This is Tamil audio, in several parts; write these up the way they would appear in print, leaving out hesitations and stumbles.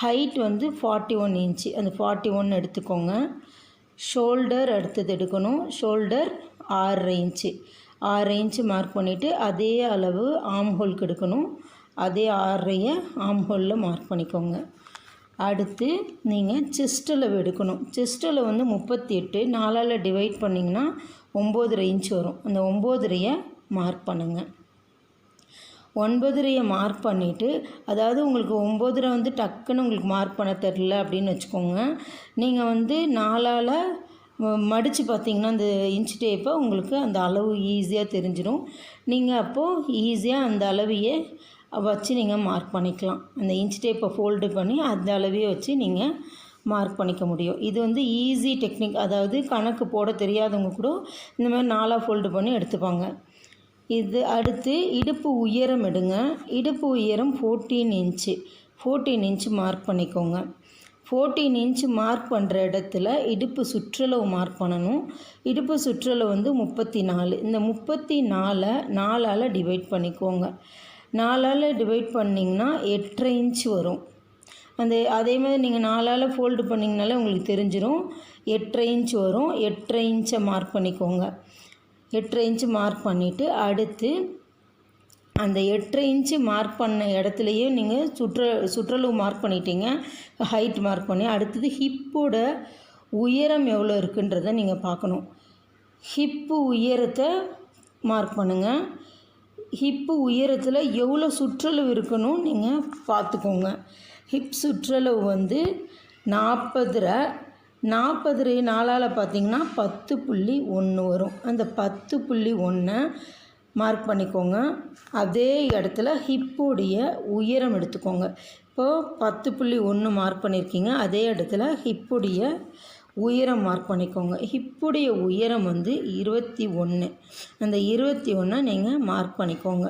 ஹைட் வந்து 41 இன்ச்சு. அந்த 41 எடுத்துக்கோங்க. ஷோல்டர் அடுத்தது எடுக்கணும். Shoulder 6 inch. 6 இன்ச்சு மார்க் பண்ணிவிட்டு அதே அளவு ஆம் ஹோலுக்கு எடுக்கணும். அதே 6 ஆம் ஹோலில் மார்க் பண்ணிக்கோங்க. அடுத்து நீங்கள் செஸ்ட் அளவு எடுக்கணும். செஸ்ட் அளவு வந்து 38. 4ஆல் டிவைட் பண்ணிங்கன்னா 9.5 இன்ச் வரும். அந்த 9.5 மார்க் பண்ணுங்கள். 9.5 மார்க் பண்ணிவிட்டு, அதாவது உங்களுக்கு 9.5 வந்து டக்குன்னு உங்களுக்கு மார்க் பண்ண தெரில அப்படின்னு வச்சுக்கோங்க. நீங்கள் வந்து 4ஆல் மடித்து பார்த்தீங்கன்னா அந்த இன்ச் டேப்பை உங்களுக்கு அந்த அளவு ஈஸியாக தெரிஞ்சிடும். நீங்கள் அப்போது ஈஸியாக அந்த அளவையே வச்சு நீங்கள் மார்க் பண்ணிக்கலாம். அந்த இன்ச் டேப்பை ஃபோல்டு பண்ணி அந்த அளவையே வச்சு நீங்கள் மார்க் பண்ணிக்க முடியும். இது வந்து ஈஸி டெக்னிக். அதாவது கணக்கு போட தெரியாதவங்க கூட இந்த மாதிரி 4ஆக ஃபோல்டு பண்ணி எடுத்துப்பாங்க. இது அடுத்து இடுப்பு உயரம் எடுங்க. இடுப்பு உயரம் 14 இன்ச்சு. 14 இன்ச்சு மார்க் பண்ணிக்கோங்க. 14 இன்ச்சு மார்க் பண்ணுற இடத்துல இடுப்பு சுற்றளவு மார்க் பண்ணணும். இடுப்பு சுற்றளவு வந்து 34. இந்த 34 4ஆல் டிவைட் பண்ணிக்கோங்க. 4ஆல் டிவைட் பண்ணிங்கன்னா 8.5 இன்ச்சு வரும். அதே மாதிரி நீங்கள் 4ஆல் ஃபோல்டு பண்ணிங்கனாலே உங்களுக்கு தெரிஞ்சிடும். 8.5 இன்ச்சு வரும். 8.5 இன்ச்சை மார்க் பண்ணிக்கோங்க. 8.5 இன்ச்சு மார்க் பண்ணிவிட்டு அடுத்து அந்த 8.5 இன்ச்சு மார்க் பண்ண இடத்துலையே நீங்கள் சுற்றளவு மார்க் பண்ணிட்டீங்க. ஹைட் மார்க் பண்ணி அடுத்தது ஹிப்போட உயரம் எவ்வளோ இருக்குன்றதை நீங்கள் பார்க்கணும். ஹிப்பு உயரத்தை மார்க் பண்ணுங்கள். ஹிப்பு உயரத்தில் எவ்வளோ சுற்றளவு இருக்கணும் நீங்கள் பார்த்துக்கோங்க. ஹிப் சுற்றளவு வந்து 40. 4ஆல் பார்த்தீங்கன்னா 10.1 வரும். அந்த 10.1 மார்க் பண்ணிக்கோங்க. அதே இடத்துல ஹிப்புடைய உயரம் எடுத்துக்கோங்க. இப்போது 10.1 மார்க் பண்ணியிருக்கீங்க. அதே இடத்துல ஹிப்புடைய உயரம் மார்க் பண்ணிக்கோங்க. ஹிப்புடைய உயரம் வந்து 21. அந்த 21 நீங்கள் மார்க் பண்ணிக்கோங்க.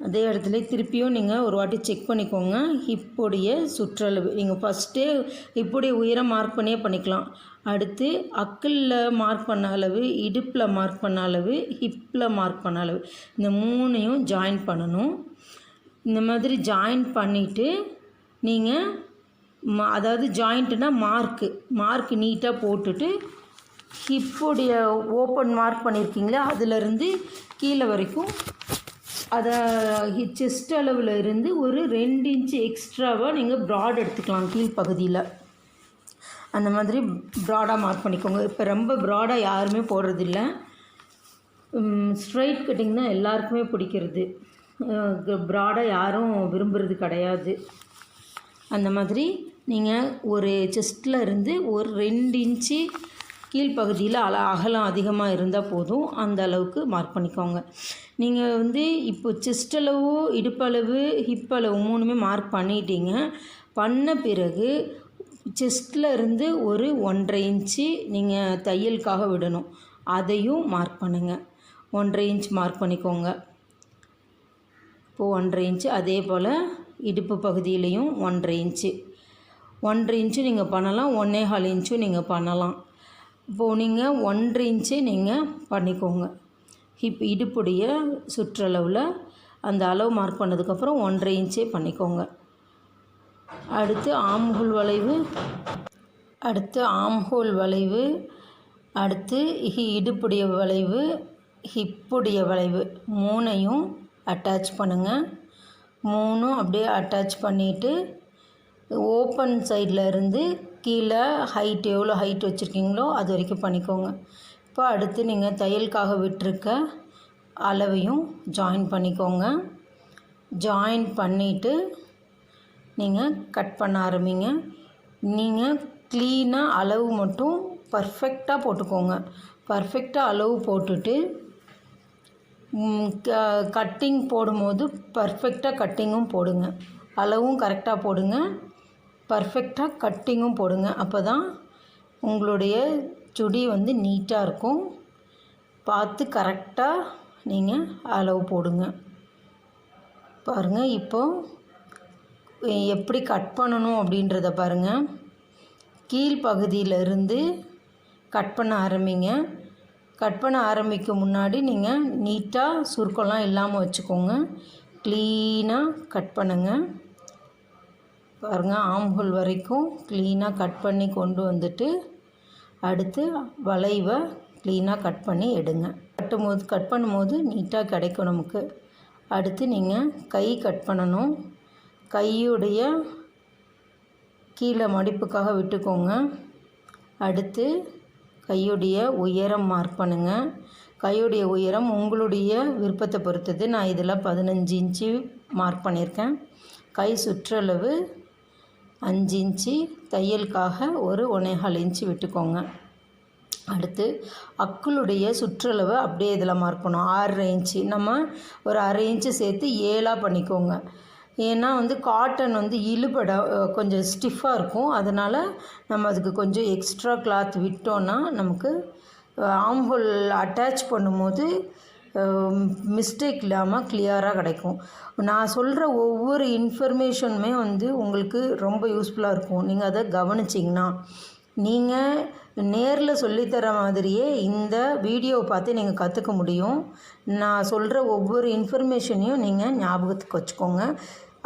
அதே இடத்துல திருப்பியும் நீங்கள் ஒரு வாட்டி செக் பண்ணிக்கோங்க. ஹிப்புடைய சுற்றளவு நீங்கள் ஃபஸ்ட்டே ஹிப்புடைய உயரம் மார்க் பண்ணியே பண்ணிக்கலாம். அடுத்து அக்கிளில் மார்க் பண்ண அளவு, இடுப்பில் மார்க் பண்ண அளவு, ஹிப்பில் மார்க் பண்ண அளவு, இந்த 3ஐயும் ஜாயின் பண்ணணும். இந்த மாதிரி ஜாயின் பண்ணிவிட்டு நீங்கள் அதாவது ஜாயிண்ட்டுனா மார்க்கு நீட்டாக போட்டுட்டு ஹிப்புடைய ஓப்பன் மார்க் பண்ணியிருக்கீங்களா அதிலேருந்து கீழே வரைக்கும் அதை செஸ்ட் அளவில் இருந்து ஒரு 2 இன்ச்சு எக்ஸ்ட்ராவாக நீங்கள் ப்ராட் எடுத்துக்கலாம். கீழ்ப்பகுதியில் அந்த மாதிரி ப்ராடாக மார்க் பண்ணிக்கோங்க. இப்போ ரொம்ப ப்ராடாக யாருமே போடுறதில்ல. ஸ்ட்ரைட் கட்டிங் தான் எல்லாருக்குமே பிடிக்கிறது. ப்ராடாக யாரும் விரும்புகிறது கிடையாது. அந்த மாதிரி நீங்கள் ஒரு செஸ்ட்டில் இருந்து ஒரு 2 இன்ச்சு கீழ்ப்பகுதியில் அகலம் அதிகமாக இருந்தால் போதும். அந்த அளவுக்கு மார்க் பண்ணிக்கோங்க. நீங்கள் வந்து இப்போ செஸ்ட் அளவு, இடுப்பளவு, ஹிப் அளவு 3மே மார்க் பண்ணிட்டீங்க. பண்ண பிறகு செஸ்ட்டில் இருந்து ஒரு 1.5 இன்ச்சு நீங்கள் தையலுக்காக விடணும். அதையும் மார்க் பண்ணுங்கள். 1.5 இன்ச் மார்க் பண்ணிக்கோங்க. இப்போது 1.5 இன்ச்சு. அதே போல் இடுப்பு பகுதியிலையும் 1.5 இன்ச்சு. 1.5 இன்ச்சு நீங்கள் பண்ணலாம். 1.25 இன்ச்சும் நீங்கள் பண்ணலாம். இப்போது நீங்கள் 1.5 இன்ச்சு நீங்கள் பண்ணிக்கோங்க. இடுப்புடைய சுற்றளவில் அந்த அளவு மார்க் பண்ணதுக்கப்புறம் 1.5 இன்ச்சே பண்ணிக்கோங்க. அடுத்து ஆம்ஹோல் வளைவு, அடுத்து இடுப்புடைய வளைவு, ஹிப்புடைய வளைவு 3ஐயும் அட்டாச் பண்ணுங்கள். 3ம் அப்படியே அட்டாச் பண்ணிவிட்டு ஓப்பன் சைடில் இருந்து கீழே ஹைட் எவ்வளோ ஹைட் வச்சுருக்கீங்களோ அது வரைக்கும் பண்ணிக்கோங்க. இப்போ அடுத்து நீங்கள் தையலுக்காக விட்டுருக்க அளவையும் ஜாயின் பண்ணிக்கோங்க. ஜாயின் பண்ணிவிட்டு நீங்கள் கட் பண்ண ஆரம்பிங்க. நீங்கள் க்ளீனாக அளவு மட்டும் பர்ஃபெக்டாக போட்டுக்கோங்க. பர்ஃபெக்டாக அளவு போட்டுட்டு கட்டிங் போடும்போது பர்ஃபெக்டாக கட்டிங்கும் போடுங்க. அளவும் கரெக்டாக போடுங்க. பர்ஃபெக்டாக கட்டிங்கும் போடுங்க. அப்போ தான் உங்களுடைய சுடி வந்து நீட்டாக இருக்கும். பார்த்து கரெக்டாக நீங்கள் அளவு போடுங்க. பாருங்கள் இப்போது எப்படி கட் பண்ணணும் அப்படின்றத பாருங்கள். கீழ்ப்பகுதியிலிருந்து கட் பண்ண ஆரம்பிங்க. கட் பண்ண ஆரம்பிக்க முன்னாடி நீங்கள் நீட்டாக சுருக்கம்லாம் இல்லாமல் வச்சுக்கோங்க. க்ளீனாக கட் பண்ணுங்கள். பாருங்கள், ஆம்ஹோல் வரைக்கும் க்ளீனாக கட் பண்ணி கொண்டு வந்துட்டு அடுத்து வளைவை க்ளீனாக கட் பண்ணி எடுங்க. கட் பண்ணும்போது நீட்டாக கிடைக்கும் நமக்கு. அடுத்து நீங்கள் கை கட் பண்ணணும். கையுடைய கீழே மடிப்புக்காக விட்டுக்கோங்க. அடுத்து கையுடைய உயரம் மார்க் பண்ணுங்கள். கையுடைய உயரம் உங்களுடைய விருப்பத்தை பொறுத்தது. நான் இதில் 15 இன்ச்சு மார்க் பண்ணியிருக்கேன். கை சுற்றளவு 5 இன்ச்சு, தையலுக்காக ஒரு 1.25 இன்ச்சு விட்டுக்கோங்க. அடுத்து அக்குளுடைய சுற்றளவு அப்படியே இதில் மார்க் பண்ணோம். 6.5 இன்ச்சு, நம்ம ஒரு 1/2 இன்ச்சு சேர்த்து 7ஆக பண்ணிக்கோங்க. ஏன்னா காட்டன் இழுபட கொஞ்சம் ஸ்டிஃபாக இருக்கும். அதனால் நம்ம அதுக்கு கொஞ்சம் எக்ஸ்ட்ரா கிளாத் விட்டோன்னா நமக்கு ஆம்ஹோல் அட்டாச் பண்ணும்போது மிஸ்டேக் இல்லாமல் கிளியராக கிடைக்கும். நான் சொல்கிற ஒவ்வொரு இன்ஃபர்மேஷனுமே உங்களுக்கு ரொம்ப யூஸ்ஃபுல்லாக இருக்கும். நீங்கள் அதை கவனிச்சிங்கன்னா நீங்கள் நேரில் சொல்லித்தர மாதிரியே இந்த வீடியோவை பார்த்து நீங்கள் கற்றுக்க முடியும். நான் சொல்கிற ஒவ்வொரு இன்ஃபர்மேஷனையும் நீங்கள் ஞாபகத்துக்கு வச்சுக்கோங்க.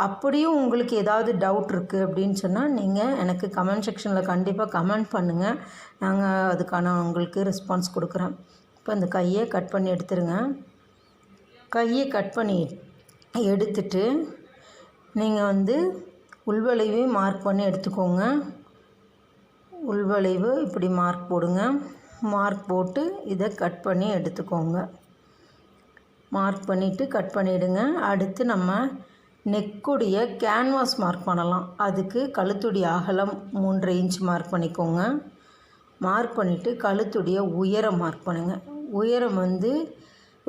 அப்படியும் உங்களுக்கு ஏதாவது டவுட் இருக்குது அப்படின்னு சொன்னால் நீங்கள் எனக்கு கமெண்ட் செக்ஷனில் கண்டிப்பாக கமெண்ட் பண்ணுங்கள். நாங்கள் அதுக்கான உங்களுக்கு ரெஸ்பான்ஸ் கொடுக்குறேன். இப்போ இந்த கையை கட் பண்ணி எடுத்துருங்க. கையை கட் பண்ணி எடுத்துட்டு நீங்கள் உள்வளைவையும் மார்க் பண்ணி எடுத்துக்கோங்க. உள்வளைவு இப்படி மார்க் போடுங்க. மார்க் போட்டு இதை கட் பண்ணி எடுத்துக்கோங்க. மார்க் பண்ணிவிட்டு கட் பண்ணிவிடுங்க. அடுத்து நம்ம நெக்குடைய கேன்வாஸ் மார்க் பண்ணலாம். அதுக்கு கழுத்துடைய அகலம் 3.5 இன்ச் மார்க் பண்ணிக்கோங்க. மார்க் பண்ணிவிட்டு கழுத்துடைய உயரம் மார்க் பண்ணுங்கள். உயரம்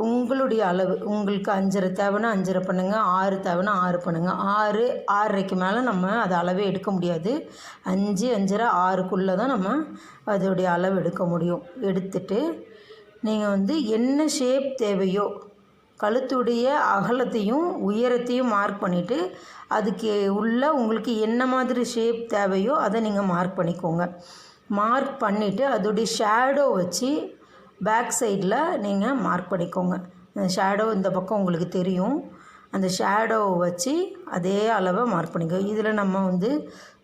உங்களுடைய அளவு. உங்களுக்கு 5.5 தேவைன்னா 5.5 பண்ணுங்கள், 6 தேவைன்னா 6 பண்ணுங்கள். 6, 6.5க்கு மேலே நம்ம அது அளவே எடுக்க முடியாது. 5, 5.5, 6க்குள்ளே தான் நம்ம அதோடைய அளவு எடுக்க முடியும். எடுத்துட்டு நீங்கள் என்ன ஷேப் தேவையோ கழுத்துடைய அகலத்தையும் உயரத்தையும் மார்க் பண்ணிவிட்டு அதுக்கு உள்ள உங்களுக்கு என்ன மாதிரி ஷேப் தேவையோ அதை நீங்கள் மார்க் பண்ணிக்கோங்க. மார்க் பண்ணிவிட்டு அதோடைய ஷேடோ வச்சு பேக் சைடில் நீங்கள் மார்க் பண்ணிக்கோங்க. அந்த ஷேடோ இந்த பக்கம் உங்களுக்கு தெரியும். அந்த ஷேடோவை வச்சு அதே அளவை மார்க் பண்ணிக்கோ. இதில் நம்ம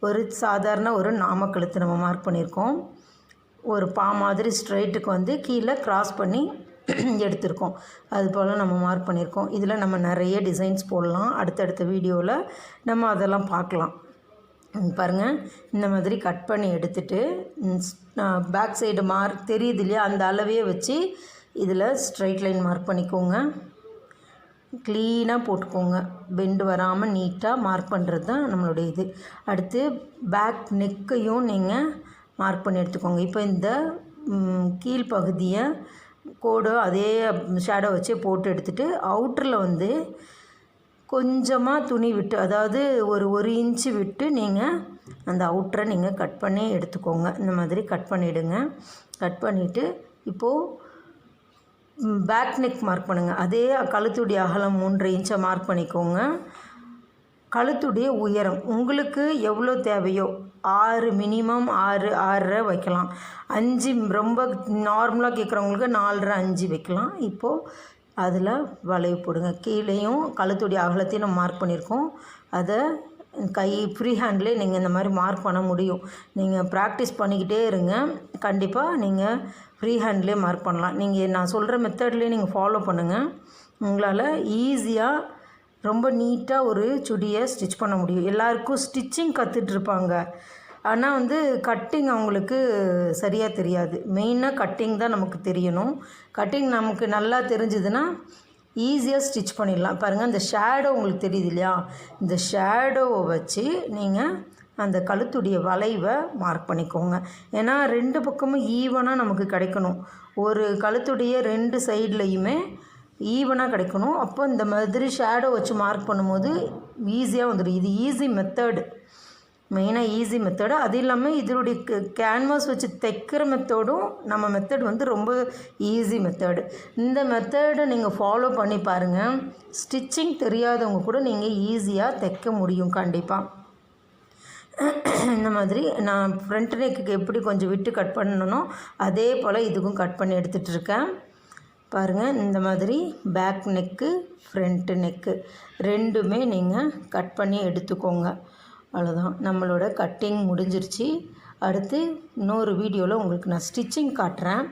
ஒரு சாதாரண ஒரு நாமக்கழுத்து நம்ம மார்க் பண்ணியிருக்கோம். ஒரு பா மாதிரி ஸ்ட்ரைட்டுக்கு கீழே கிராஸ் பண்ணி எடுத்திருக்கோம். அது போல் நம்ம மார்க் பண்ணியிருக்கோம். இதில் நம்ம நிறைய டிசைன்ஸ் போடலாம். அடுத்தடுத்த வீடியோவில் நம்ம அதெல்லாம் பார்க்கலாம். பாருங்கள், இந்த மாதிரி கட் பண்ணி எடுத்துட்டு பேக் சைடு மார்க் தெரியுது இல்லையா, அந்த அளவே வச்சு இதில் ஸ்ட்ரைட் லைன் மார்க் பண்ணிக்கோங்க. க்ளீனாக போட்டுக்கோங்க. பெண்டு வராமல் நீட்டாக மார்க் பண்ணுறது தான் நம்மளுடைய இது. அடுத்து பேக் நெக்கையும் நீங்கள் மார்க் பண்ணி எடுத்துக்கோங்க. இப்போ இந்த கீழ்ப்பகுதியை கோடு அதே ஷேடோ வச்சே போட்டு எடுத்துகிட்டு அவுட்டரில் கொஞ்சமாக துணி விட்டு, அதாவது ஒரு 1 இன்ச்சு விட்டு நீங்கள் அந்த அவுட்டரை நீங்கள் கட் பண்ணி எடுத்துக்கோங்க. இந்த மாதிரி கட் பண்ணிவிடுங்க. கட் பண்ணிவிட்டு இப்போது பேக் நெக் மார்க் பண்ணுங்கள். அதே கழுத்துடைய அகலம் 3.5 இன்ச்சை மார்க் பண்ணிக்கோங்க. கழுத்துடைய உயரம் உங்களுக்கு எவ்வளோ தேவையோ 6, மினிமம் 6, 6.5 வைக்கலாம். 5 ரொம்ப நார்மலாக கேட்குறவங்களுக்கு 4.5, 5 வைக்கலாம். இப்போது அதில் வளைவு போடுங்க. கீழேயும் கழுத்துடைய அகலத்தையும் நம்ம மார்க் பண்ணியிருக்கோம். அதை கை ஃப்ரீ ஹேண்ட்லேயே நீங்கள் இந்த மாதிரி மார்க் பண்ண முடியும். நீங்கள் ப்ராக்டிஸ் பண்ணிக்கிட்டே இருங்க. கண்டிப்பாக நீங்கள் ஃப்ரீ ஹேண்ட்லேயே மார்க் பண்ணலாம். நீங்கள் நான் சொல்கிற மெத்தட்லேயே நீங்கள் ஃபாலோ பண்ணுங்கள். உங்களால் ஈஸியாக ரொம்ப நீட்டாக ஒரு சுடியை ஸ்டிச் பண்ண முடியும். எல்லாருக்கும் ஸ்டிச்சிங் கற்றுட்ருப்பாங்க, ஆனால் கட்டிங் அவங்களுக்கு சரியாக தெரியாது. மெயினாக கட்டிங் தான் நமக்கு தெரியணும். கட்டிங் நமக்கு நல்லா தெரிஞ்சுதுன்னா ஈஸியாக ஸ்டிச் பண்ணிடலாம். பாருங்கள், இந்த ஷேடோ உங்களுக்கு தெரியுது இல்லையா, இந்த ஷேடோவை வச்சு நீங்கள் அந்த கழுத்துடைய வளைவை மார்க் பண்ணிக்கோங்க. ஏன்னா 2 பக்கமும் ஈவனாக நமக்கு கிடைக்கணும். ஒரு கழுத்துடைய 2 சைட்லேயுமே ஈவனாக கிடைக்கணும். அப்போ இந்த மாதிரி ஷேடோ வச்சு மார்க் பண்ணும்போது ஈஸியாக வந்துடும். இது ஈஸி மெத்தடு, மெயினாக ஈஸி மெத்தடு. அது இல்லாமல் இதனுடைய கேன்வாஸ் வச்சு தைக்கிற மெத்தடும் நம்ம மெத்தட் ரொம்ப ஈஸி மெத்தடு. இந்த மெத்தடை நீங்கள் ஃபாலோ பண்ணி பாருங்கள். ஸ்டிச்சிங் தெரியாதவங்க கூட நீங்கள் ஈஸியாக தைக்க முடியும் கண்டிப்பாக. இந்த மாதிரி நான் ஃப்ரண்ட் நெக்குக்கு எப்படி கொஞ்சம் விட்டு கட் பண்ணணும் அதே போல் இதுக்கும் கட் பண்ணி எடுத்துகிட்டு இருக்கேன். பாருங்கள், இந்த மாதிரி பேக் நெக்கு, ஃப்ரண்ட்டு நெக்கு 2மே நீங்கள் கட் பண்ணி எடுத்துக்கோங்க. அவ்வளோதான், நம்மளோட கட்டிங் முடிஞ்சிருச்சு. அடுத்து இன்னொரு வீடியோவில் உங்களுக்கு நான் ஸ்டிச்சிங் காட்டுறேன்.